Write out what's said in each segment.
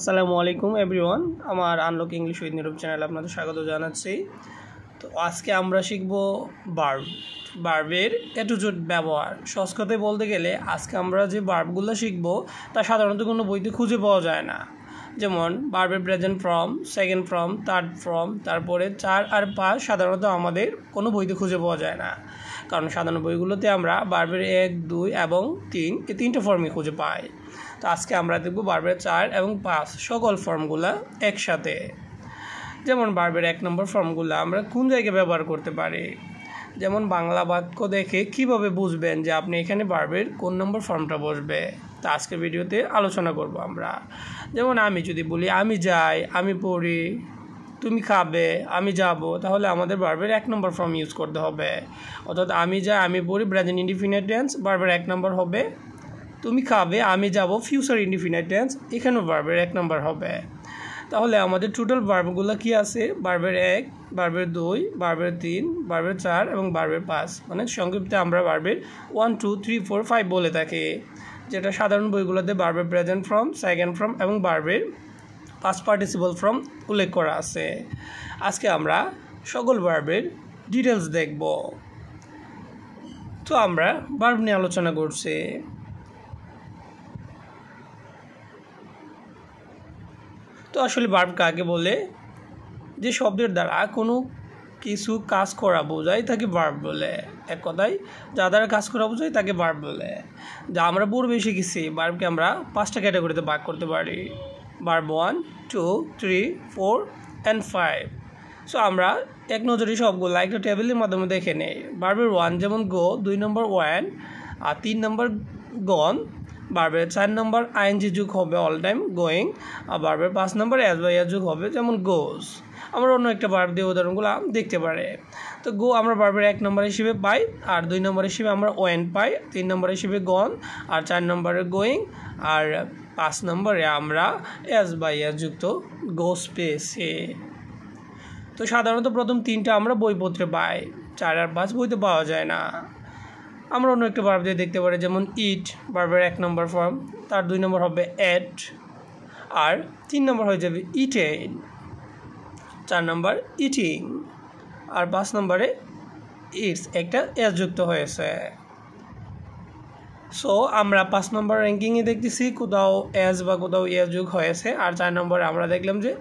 আসসালামু আলাইকুম এভরিওয়ান, আমার আনলক ইংলিশ উইথ নিরব চ্যানেলে আপনাদের স্বাগত জানাচ্ছি। তো আজকে আমরা শিখব ভার্বের এ টু জেড ব্যবহার। সহজ কথায় বলতে গেলে আজকে আমরা যে ভার্বগুলো শিখব তা সাধারণত কোনো বইতে খুঁজে পাওয়া যায় না। যেমন ভার্বের present form, second form, third form, তারপরে 4 আর 5 সাধারণত আমাদের কোনো বইতে খুঁজে পাওয়া যায় না, কারণ সাধারণ বইগুলোতে আমরা ভার্বের 1, 2 এবং 3 এই 3টে ফর্মই খুঁজে পাই। তো আজকে আমরা দেখব ভার্বের 4 এবং 5 সকল ফর্মগুলো একসাথে। যেমন ভার্বের 1 নম্বর ফর্মগুলো আমরা কোন জায়গায় ব্যবহার করতে পারি। যেমন বাংলা বাক্য দেখে কিভাবে বুঝবেন যে আপনি এখানে ভার্বের কোন নম্বর ফর্মটা বসবে, তা আজকের ভিডিওতে আলোচনা করব আমরা। যেমন আমি যদি বলি আমি যাই, আমি পড়ি, তুমি খাবে, আমি যাব, তাহলে আমাদের ভার্বের 1 নম্বর ফর্ম ইউজ করতে হবে। অর্থাৎ আমি যাই, আমি পড়ি প্রেজেন্ট ইনডিফিনিট টেন্স, ভার্বের 1 নম্বর হবে। তুমি খাবে, আমি যাব ফিউচার ইনডিফিনিট টেন্স, এখানেও ভার্বের 1 নম্বর হবে। তাহলে আমাদের টোটাল ভার্বগুলো কি আছে? ভার্বের 1, ভার্বের 2, ভার্বের 3, ভার্বের 4 এবং ভার্বের 5। মানে সংক্ষিপ্তে আমরা ভার্বের 1, 2, 3, 4, 5 বলে থাকি, যেটা সাধারণ বইগুলোতে ভার্বের প্রেজেন্ট ফর্ম, সেকেন্ড ফর্ম এবং ভার্বের পাস্ট পার্টিসিপল ফর্ম উল্লেখ করা আছে। আজকে আমরা সকল ভার্বের ডিটেলস দেখব। তো আমরা ভার্ব নিয়ে আলোচনা করছি। তো আসলে ভার্ব কাকে বলে? যে শব্দের দ্বারা কোনো কিছু কাজ করা বোঝায় তাকে ভার্ব বলে। এক কথায় যা দ্বারা কাজ করা বোঝায় তাকে ভার্ব বলে। যা আমরা পূর্বে শিখেছি, ভার্বকে আমরা 5টা ক্যাটাগরিতে ভাগ করতে পারি। Verb 1, 2, 3, 4 and 5। সো আমরা এক নজরে সবগুলো একটা টেবিলের মাধ্যমে দেখে নেই। ভার্বের 1 যেমন গো, 2 নম্বর ওয়েন, আর 3 নম্বর গন। ভার্বের 4 নম্বর আইএনজি যুগ হবে অল টাইম গোয়িং, আর ভার্বের 5 নম্বর এস বাই এস যুগ হবে যেমন গোজ। আমরা অন্য একটা ভার্ব দিয়ে উদাহরণগুলো দেখতে পারে। তো গো আমরা ভার্বের 1 নম্বর হিসেবে পাই, আর 2 নম্বর হিসেবে আমরা ওয়েন পাই, 3 নম্বর হিসেবে গন, আর 4 নম্বরে গোয়িং, আর 5 নম্বরে আমরা এস বাই এস যুক্ত গোস পেয়েছি। তো সাধারণত প্রথম 3টা আমরা বইপত্রে পাই, 4 আর 5 বইতে পাওয়া যায় না। আমরা অন্য একটা ভার্ব দিয়ে দেখতে পারি, যেমন ইট ভার্বের 1 নম্বর ফর্ম, তার 2 নম্বর হবে এট, আর 3 নম্বর হয়ে যাবে ইটেন, 4 নম্বর ইটিং, আর 5 নম্বরে ইটস একটা এস যুক্ত হয়েছে। সো আমরা 5 নম্বর র্যাঙ্কিংয়ে দেখতেছি কোথাও এস বা কোথাও এস যুগ হয়েছে, আর 4 নম্বরে আমরা দেখলাম যে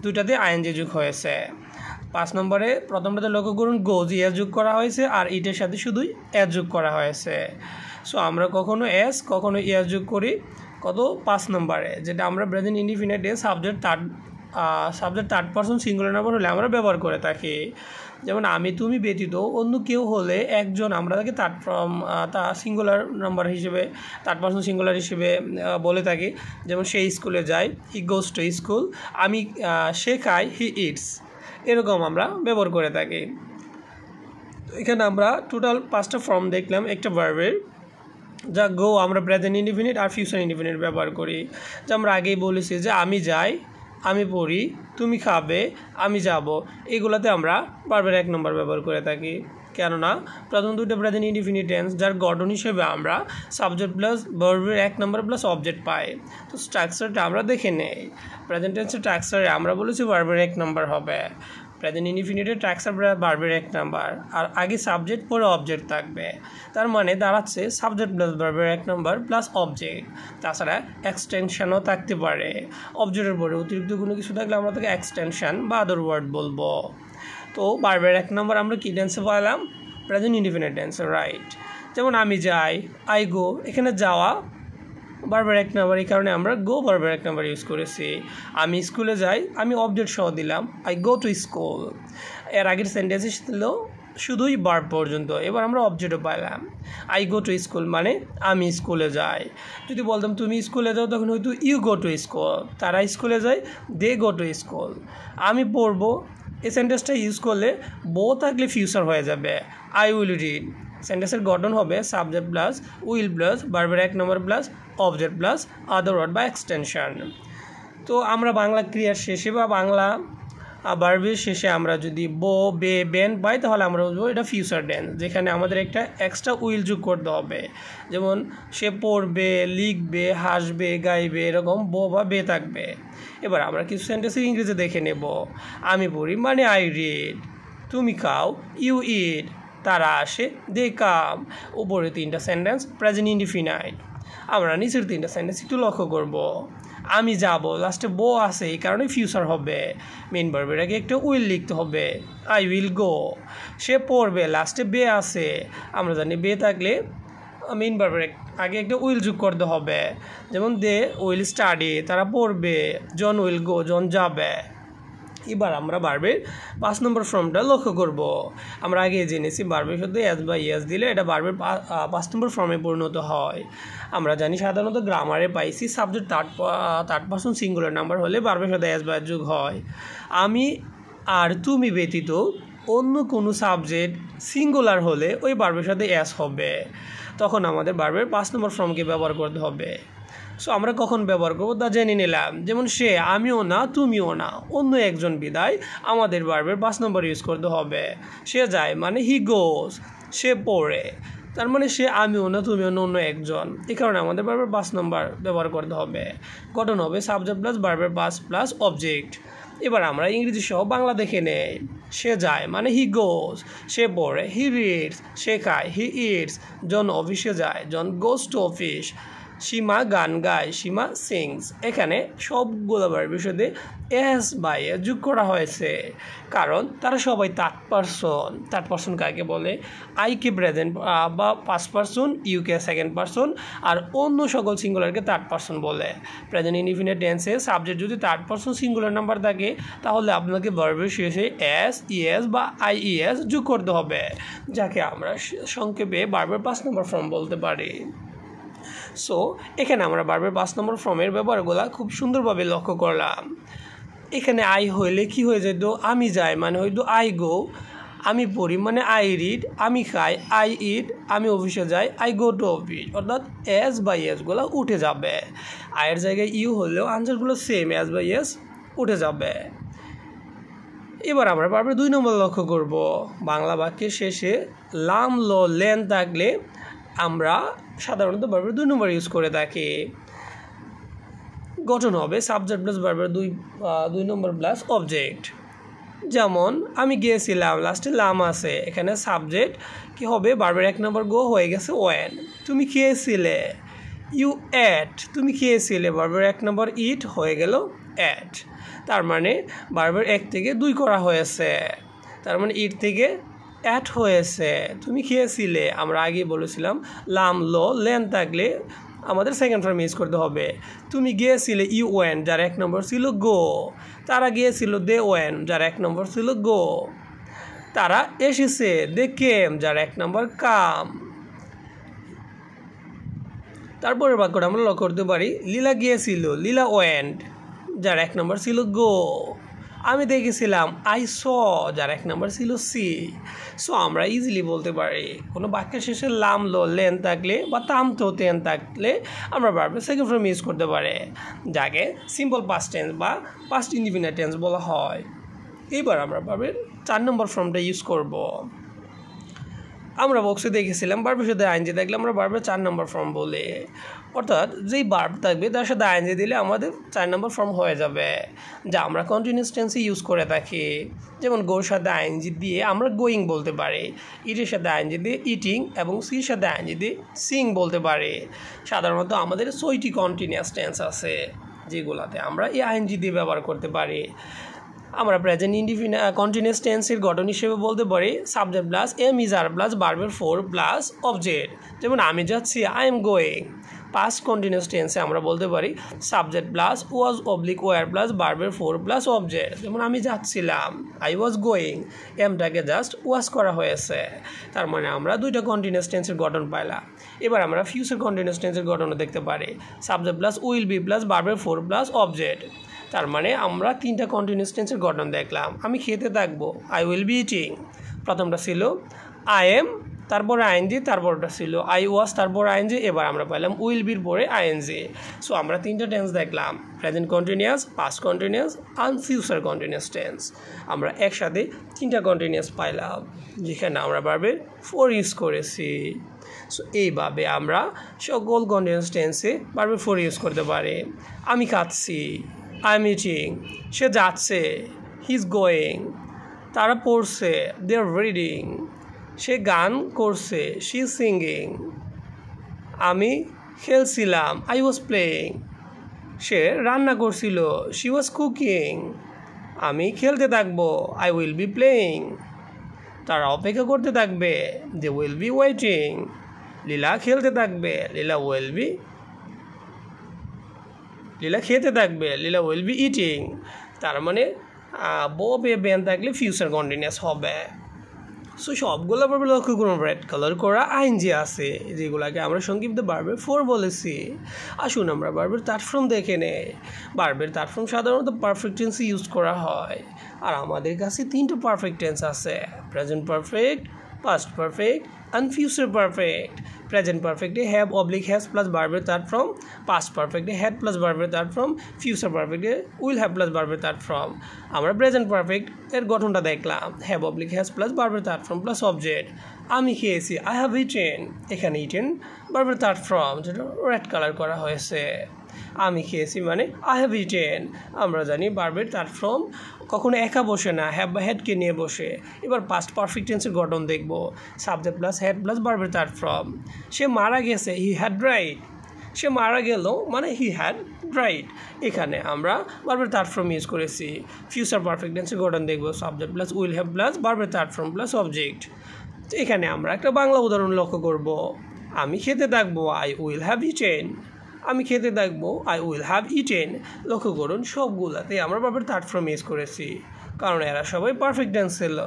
দুইটাতে আইএনজি যুগ হয়েছে। 5 নম্বরে প্রথমটাতে লক্ষ্য করুন গোজ এস যোগ করা হয়েছে, আর ইটের সাথে শুধুই এস যোগ করা হয়েছে। সো আমরা কখনো এস কখনো এস যোগ করি কত? 5 নম্বরে, যেটা আমরা প্রেজেন্ট ইনডিফিনিটে subject third person singular number হলে আমরা ব্যবহার করে থাকি। যেমন আমি তুমি ব্যতীত অন্য কেউ হলে একজন, আমরা তাকে সিঙ্গুলার নাম্বার হিসেবে থার্ড পারসন সিঙ্গুলার হিসেবে বলে থাকি। যেমন সে স্কুলে যায়, হি গোজ টু স্কুল, সে খায়, হি ইটস, এরকম আমরা ব্যবহার করে থাকি। এখানে আমরা টোটাল 5টা ফর্ম দেখলাম একটা ভার্বের, যা গো আমরা প্রেজেন্ট ইনডিফিনিট আর ফিউচার ইনডিফিনিট ব্যবহার করি। যা আমরা আগেই বলেছি যে আমি যাই, আমি পড়ি, তুমি খাবে, আমি যাব, এগুলোতে আমরা ভার্বের 1 নম্বর ব্যবহার করে থাকি। কেননা প্রথম দুটো প্রেজেন্ট ইনডিফিনিট টেন্স, যার গঠন হিসেবে আমরা সাবজেক্ট প্লাস ভার্বের 1 নম্বর প্লাস অবজেক্ট পাই। তো স্ট্রাকচারটা আমরা দেখে নেই। প্রেজেন্ট টেন্সের স্ট্রাকচারে আমরা বলেছি ভার্বের 1 নম্বর হবে, প্রেজেন্ট ইনডিফিনিটের স্ট্রাকচার ভার্বের 1 নম্বর, আর আগে সাবজেক্ট পরে অবজেক্ট থাকবে। তার মানে দাঁড়াচ্ছে সাবজেক্ট প্লাস ভার্বের 1 নম্বর প্লাস অবজেক্ট। তাছাড়া এক্সটেনশনও থাকতে পারে, অবজেক্টের পরে অতিরিক্ত কোনো কিছু থাকলে আমরা তাকে এক্সটেনশন বা আদার ওয়ার্ড বলবো। তো ভার্বের 1 নম্বর আমরা কি টেন্সে পাইলাম? প্রেজেন্ট ইনডিফিনিট টেন্সে, রাইট। যেমন আমি যাই, আই গো, এখানে যাওয়া ভার্বের 1 নম্বর, এই কারণে আমরা গো ভার্বের 1 নম্বর ইউজ করেছি। আমি স্কুলে যাই, আমি অবজেক্ট সহ দিলাম, আই গো টু স্কুল। এর আগের সেন্টেন্সে ছিল শুধুই ভার্ব পর্যন্ত, এবার আমরা অবজেক্টও পাইলাম। আই গো টু স্কুল মানে আমি স্কুলে যাই। যদি বলতাম তুমি স্কুলে যাও, তখন হয়তো ইউ গো টু স্কুল, তারা স্কুলে যায়, দে গো টু স্কুল। আমি পড়বো, এই সেন্টেন্সটা ইউজ করলে বো থাকলে ফিউচার হয়ে যাবে, আই উইল রিড। সেন্টেন্সের গঠন হবে সাবজেক্ট প্লাস উইল প্লাস ভার্বের 1 নম্বর plus object plus other word বা এক্সটেনশন। তো আমরা বাংলা ক্রিয়ার শেষে বা বাংলা ভার্বের শেষে আমরা যদি বো বে বেন পাই তাহলে আমরা বলবো এটা ফিউচার টেন্স, যেখানে আমাদের একটা এক্সট্রা উইল যোগ করতে হবে। যেমন সে পড়বে, লিখবে, হাসবে, গাইবে, এরকম বো বা বে থাকবে। এবার আমরা কিছু সেন্টেন্সের ইংরেজি দেখে নেব। আমি পড়ি মানে আই রিড, তুমি খাও ইউ ইট, তারা আসে দে কাম। উপরে 3টা সেন্টেন্স প্রেজেন্ট ইনডিফিনাইট। আমরা নিচের 3টা সেন্টেন্স একটু লক্ষ্য করব। আমি যাব, লাস্টে বো আছে, এই কারণে ফিউচার হবে। মেইন ভার্বের আগে একটা উইল লিখতে হবে, আই উইল গো। সে পড়বে, লাস্টে বে আছে, আমরা জানি বে থাকলে মেইন ভার্বের আগে একটা উইল যোগ করতে হবে। যেমন দে উইল স্টাডি, তারা পড়বে। জন উইল গো, জন যাবে। এবার আমরা ভার্বের 5 নম্বর ফর্মটা লক্ষ্য করব। আমরা আগে জেনেছি ভার্বের সাথে এস বা ইয়েস দিলে এটা ভার্বের 5 নম্বর ফর্মে পরিণত হয়। আমরা জানি সাধারণত গ্রামারে পাইছি subject third person singular number হলে ভার্বের সাথে এস বা যোগ হয়। আমি আর তুমি ব্যতীত অন্য কোনো সাবজেক্ট সিঙ্গুলার হলে ওই ভার্বের সাথে এস হবে, তখন আমাদের ভার্বের 5 নম্বর ফর্মকে ব্যবহার করতে হবে। সো আমরা কখন ব্যবহার করবো তা জেনে নিলাম। যেমন সে, আমিও না, তুমিও না, অন্য একজন বিদায় আমাদের ভার্বের 5 নম্বর ইউজ করতে হবে। সে যায় মানে হি গোজ, সে পড়ে, তার মানে সে আমিও না, তুমিও না, অন্য একজন, এই কারণে আমাদের ভার্বের 5 নম্বর ব্যবহার করতে হবে। গঠন হবে সাবজেক্ট প্লাস ভার্বের 5 প্লাস অবজেক্ট। এবার আমরা ইংরেজি সহ বাংলা দেখে নেই। সে যায় মানে হি গোজ, সে পড়ে হি রিডস, সে খায় হি ইটস, জন অফিসে যায় জন গোজ টু অফিস, সীমা গান গায় সীমা সিংস। এখানে সবগুলো ভার্বের সাথে এস বা এস যোগ করা হয়েছে, কারণ তারা সবাই থার্ড পারসন। থার্ড পারসন কাকে বলে? আইকে প্রেজেন্ট বা ফার্স্ট পারসন, ইউকে সেকেন্ড পারসন, আর অন্য সকল সিঙ্গুলারকে থার্ড পারসন বলে। প্রেজেন্ট ইনডিফিনিট টেন্সে সাবজেক্ট যদি থার্ড পারসন সিঙ্গুলার নাম্বার থাকে তাহলে আপনাকে ভার্বের শেষে এস, ইএস বা আইইএস যোগ করতে হবে, যাকে আমরা সংক্ষেপে ভার্বের 5 নম্বর ফর্ম বলতে পারি। সো এখানে আমরা ভার্বের 5 নম্বর ফর্মের ব্যবহারগুলো খুব সুন্দরভাবে লক্ষ্য করলাম। এখানে আই হইলে কি হয়ে যেত? আমি যাই মানে হয়তো আই গো, আমি পড়ি মানে আই রিড, আমি খাই আই ইট, আমি অফিসে যাই আই গো টু অফিস। অর্থাৎ এস বা ইয়েসগুলো উঠে যাবে। আয়ের জায়গায় ইউ হলেও আনসারগুলো সেম, এস বা ইয়েস উঠে যাবে। এবার আমরা ভার্বের 2 নম্বর লক্ষ্য করব। বাংলা বাক্যের শেষে লাম ল লেন থাকলে আমরা সাধারণত ভার্বের 2 নম্বর ইউজ করে থাকি। গঠন হবে সাবজেক্ট প্লাস ভার্বের 2 নম্বর প্লাস অবজেক্ট। যেমন আমি গিয়েছিলাম, লাস্টে লাম আছে, এখানে সাবজেক্ট কি হবে? ভার্বের 1 নম্বর গো হয়ে গেছে ওয়েন। তুমি খেয়েছিলে, ইউ এট, তুমি খেয়েছিলে, ভার্বের 1 নম্বর ইট হয়ে গেল এট। তার মানে ভার্বের 1 থেকে 2 করা হয়েছে, তার মানে ইট থেকে অ্যাট হয়েছে। তুমি খেয়েছিলে, আমরা আগে বলেছিলাম লাম লো লেন থাকলে আমাদের সেকেন্ড ফর্ম ইউজ করতে হবে। তুমি গিয়েছিলে, ইউ ওয়েন, যার 1 নম্বর ছিল গো। তারা গিয়েছিল, দে ওয়েন, যার 1 নম্বর ছিল গো। তারা এসেছে, দে কেম, যার 1 নম্বর কাম। তারপরের বাক্যটা আমরা লক্ষ্য করতে পারি, লীলা গিয়েছিল, লীলা ওয়েন্ট, যার 1 নম্বর ছিল গো। আমি দেখেছিলাম, আই স, যার 1 নম্বর ছিল সি। সো আমরা ইজিলি বলতে পারি কোনো বাক্যের শেষে লাম লো লেন থাকলে বা তাম তো তেন থাকলে আমরা ভার্বের সেকেন্ড ফর্ম ইউজ করতে পারি, যাকে সিম্পল পাস্ট টেন্স বা পাস্ট ইনডিফিনিট টেন্স বলা হয়। এবার আমরা ভার্বের 4 নম্বর ফর্মটা ইউজ করব। আমরা বক্সে দেখেছিলাম ভার্বের সাথে আইএনজি থাকলে আমরা ভার্বের 4 নম্বর ফর্ম বলি। অর্থাৎ যেই ভার্ব থাকবে তার সাথে আইএনজি দিলে আমাদের 4 নম্বর ফর্ম হয়ে যাবে, যা আমরা কন্টিনিউয়াস টেন্সে ইউজ করে থাকি। যেমন গোর সাথে আইএনজি দিয়ে আমরা গোয়িং বলতে পারি, ইটের সাথে আইএনজি দিয়ে ইটিং, এবং সির সাথে আইএনজি দিয়ে সিং বলতে পারি। সাধারণত আমাদের 6টি কন্টিনিউয়াস টেন্স আছে যেগুলোতে আমরা এই আইএনজি দিয়ে ব্যবহার করতে পারি। আমরা প্রেজেন্ট ইনডিফিনিট কন্টিনিউয়াস টেন্সের গঠন হিসেবে বলতে পারি subject plus am is are plus ভার্বের 4 প্লাস অবজেক্ট। যেমন আমি যাচ্ছি, I am going. Past continuous টেন্সে আমরা বলতে পারি subject plus was oblique were plus ভার্বের 4 প্লাস অবজেক্ট। যেমন আমি যাচ্ছিলাম, আই ওয়াজ গোয়িং, এমটাকে জাস্ট ওয়াজ করা হয়েছে। তার মানে আমরা 2টা কন্টিনিউয়াস টেন্সের গঠন পাইলাম। এবার আমরা ফিউচার কন্টিনিউয়াস টেন্সের গঠনও দেখতে পারি, subject plus will be plus ভার্বের 4 প্লাস অবজেক্ট। তার মানে আমরা 3টা কন্টিনিউয়াস টেন্সের গঠন দেখলাম। আমি খেতে থাকবো, আই উইল বি ইটিং। প্রথমটা ছিল আই এম তারপরে আইএনজি, তারপরটা ছিল আই ওয়াজ, তারপর আইএনজি, এবার আমরা পাইলাম উইল বির পরে আইএনজি। সো আমরা তিনটা টেন্স দেখলাম, present continuous, past continuous and future continuous tense. আমরা একসাথে তিনটা কন্টিনিউয়াস পাইলাম যেখানে আমরা ভার্বের ফোর ইউজ করেছি। সো এইভাবে আমরা সকল কন্টিনিউয়াস টেন্সে ভার্বের ফোর ইউজ করতে পারি। আমি খাচ্ছি, আই এম ইটিং, সে যাচ্ছে, হি ইজ গোয়িং, তারা পড়ছে, দে আর রিডিং, সে গান করছে, শি ইজ সিঙ্গিং, আমি খেলছিলাম, আই ওয়াজ প্লেয়িং, সে রান্না করছিল, শি ওয়াজ কুকিং, আমি খেলতে থাকবো, আই উইল বি প্লেয়িং, তারা অপেক্ষা করতে থাকবে, দে উইল বি ওয়েটিং, লীলা খেলতে থাকবে, লীলা খেতে থাকবে, লীলা উইল বি ইটিং। তার মানে ববে বেন থাকলে ফিউচার কন্টিনিউয়াস হবে। সো সবগুলো ভার্বে লক্ষ্য করুন, রেড কালার করা আইএনজি আছে যেগুলোকে আমরা সংক্ষিপ্ত ভার্বের ফোর বলেছি। আসুন আমরা ভার্বের থার্ড ফর্ম দেখে নেই। ভার্বের থার্ড ফর্ম সাধারণত পারফেক্ট টেন্সে ইউজ করা হয়, আর আমাদের কাছে তিনটা পারফেক্ট টেন্স আছে, present perfect, past perfect and future perfect. Present পারফেক্টে হ্যাভ অবলিক হ্যাজ প্লাস ভার্বের থার্ড ফর্ম, পাস্ট পারফেক্টে হ্যাড প্লাস ভার্বের থার্ড ফর্ম, ফিউচার পারফেক্টে উইল হ্যাভ প্লাস ভার্বের থার্ড ফর্ম। আমরা প্রেজেন্ট পারফেক্ট এর গঠনটা দেখলাম, হ্যাভ অবলিক হ্যাজ প্লাস ভার্বের থার্ড ফর্ম প্লাস অবজেক্ট। আমি খেয়েছি, আই হ্যাভ ইটেন, এখানে ইটেন ভার্বের থার্ড ফর্ম যেটা রেড কালার করা হয়েছে। আমি খেয়েছি মানে আই হ্যাভ ইটেন। আমরা জানি ভার্বের থার্ড ফর্ম কখনো একা বসে না, হ্যাভ বা হ্যাডকে নিয়ে বসে। এবার পাস্ট পারফেক্ট টেন্সের গঠন দেখব, সাবজেক্ট প্লাস হ্যাড প্লাস ভার্বের থার্ড ফর্ম। সে মারা গেছে, হি হ্যাড রাইট, সে মারা গেল মানে হি হ্যাড রাইট। এখানে আমরা ভার্বের থার্ড ফর্ম ইউজ করেছি। ফিউচার পারফেক্ট টেন্সের গঠন দেখব, subject plus will have plus ভার্বের থার্ড ফর্ম প্লাস অবজেক্ট। তো এখানে আমরা একটা বাংলা উদাহরণ লক্ষ্য করব, আমি খেতে থাকবো, আই উইল হ্যাভ ইটেন, আমি খেতে থাকবো, আই উইল হ্যাভ ইটেন। লক্ষ্য করুন সবগুলাতে আমরা ভার্বের থার্ড ফর্ম ইউজ করেছি, কারণ এরা সবাই পারফেক্ট টেন্স ছিল।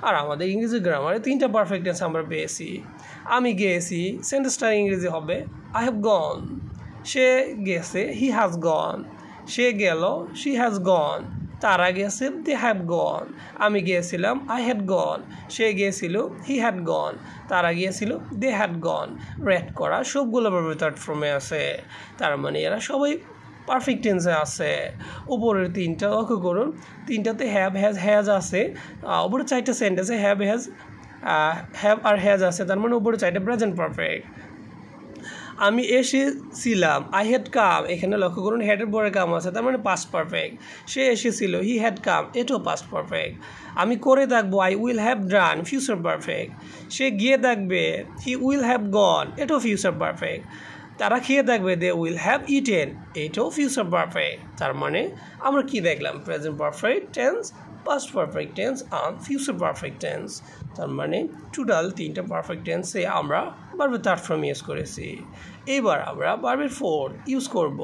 আর আমাদের ইংরেজি গ্রামারে তিনটা পারফেক্ট টেন্স আমরা পেয়েছি। আমি গিয়েছি, সেন্টেন্সটার ইংরেজি হবে আই হ্যাভ গন। সে গেছে, হি হ্যাজ গন। সে গেল, শি হ্যাজ গন। তারা গেছে, দে হ্যাভ গন। আমি গিয়েছিলাম, আই হ্যাড গন। সে গিয়েছিল, হি হ্যাড গন। তারা গিয়েছিল, দে হ্যাড গন। রেড করা সবগুলো ভার্বের থার্ড ফর্মে আছে, তার মানে এরা সবাই পারফেক্ট টেন্সে আছে। উপরের তিনটা লক্ষ্য করুন, তিনটাতে হ্যাজ আছে। উপরে চারটা সেন্টেন্সে হ্যাভ আর হ্যাজ আছে, তার মানে উপরে চারটা প্রেজেন্ট পারফেক্ট। আমি এসেছিলাম, আই হ্যাড কাম, এখানে লক্ষ্য করুন হ্যাডের পরে কাম আছে, তার মানে পাস্ট পারফেক্ট। সে এসেছিল, হি হ্যাড কাম, এটাও পাস্ট পারফেক্ট। আমি করে থাকবো, I will have done, future perfect. সে গিয়ে থাকবে, হি উইল হ্যাভ গন, এটাও ফিউচার পারফেক্ট। তারা খেয়ে থাকবে, দে উইল হ্যাভ ইটেন, এটাও ফিউচার পারফেক্ট। তার মানে আমরা কি দেখলাম, present perfect tense, past perfect tense and future perfect tense. তার মানে টোটাল তিনটা পারফেক্ট টেন্সে আমরা ভার্বের থার্ড ফর্ম ইউজ করেছি। এবার আমরা ভার্বের ফোর্থ ইউজ করব,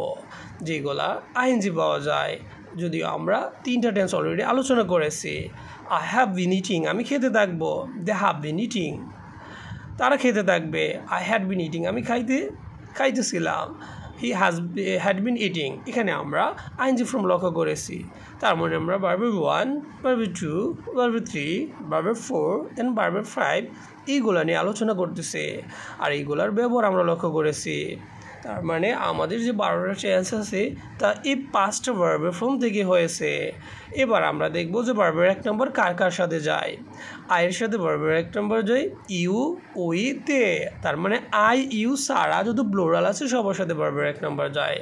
যেগুলা আইএনজি পাওয়া যায়, যদিও আমরা তিনটা টেন্স অলরেডি আলোচনা করেছি। আই হ্যাভ বিন ইটিং, আমি খেতে থাকবো, দে হ্যাভ বিন ইটিং। তারা খেতে থাকবে, আই হ্যাড বিন ইটিং, আমি খাইতেছিলাম, হি হ্যাড বিন ইটিং। এখানে আমরা আইএনজি ফর্ম লক্ষ্য করেছি। তার মানে আমরা ভার্বের 1, ভার্বের 2, ভার্বের 3, ভার্বের 4 অ্যান্ড ভার্বের 5 এইগুলো নিয়ে আলোচনা করতেছে, আর এইগুলার ব্যবহার আমরা লক্ষ্য করেছি। তার মানে আমাদের যে 12টা টেন্স আছে তা এই 5টা ভার্বের ফর্ম থেকে হয়েছে। এবার আমরা দেখব যে ভার্বের 1 নম্বর কার কার সাথে যায়। আয়ের সাথে ভার্বের 1 নম্বর যায় ইউ, উই, দে। তার মানে আই, ইউ ছাড়া যদি প্লুরাল আছে সবার সাথে ভার্বের 1 নম্বর যায়।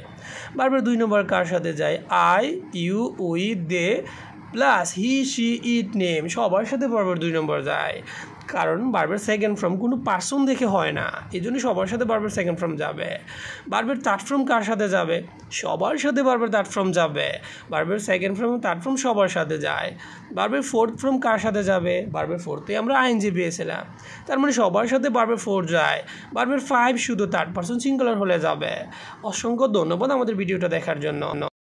ভার্বের 2 নম্বর কার সাথে যায়, I, you, we, they plus he, she, it, name সবার সাথে ভার্বের 2 নম্বর যায়, কারণ ভার্বের সেকেন্ড ফর্ম কোনো পার্সন দেখে হয় না, এই জন্য সবার সাথে ভার্বের সেকেন্ড ফর্ম যাবে। ভার্বের থার্ড ফর্ম কার সাথে যাবে, সবার সাথে ভার্বের থার্ড ফর্ম যাবে। ভার্বের সেকেন্ড ফর্ম থার্ড ফর্ম সবার সাথে যায়। ভার্বের ফোর্থ ফর্ম কার সাথে যাবে, ভার্বের ফোর্থে আমরা আইএনজি পেয়েছিলাম, তার মানে সবার সাথে ভার্বের 4 যায়। ভার্বের 5 শুধু থার্ড পার্সন সিঙ্গুলার হলে যাবে। অসংখ্য ধন্যবাদ আমাদের ভিডিওটা দেখার জন্য।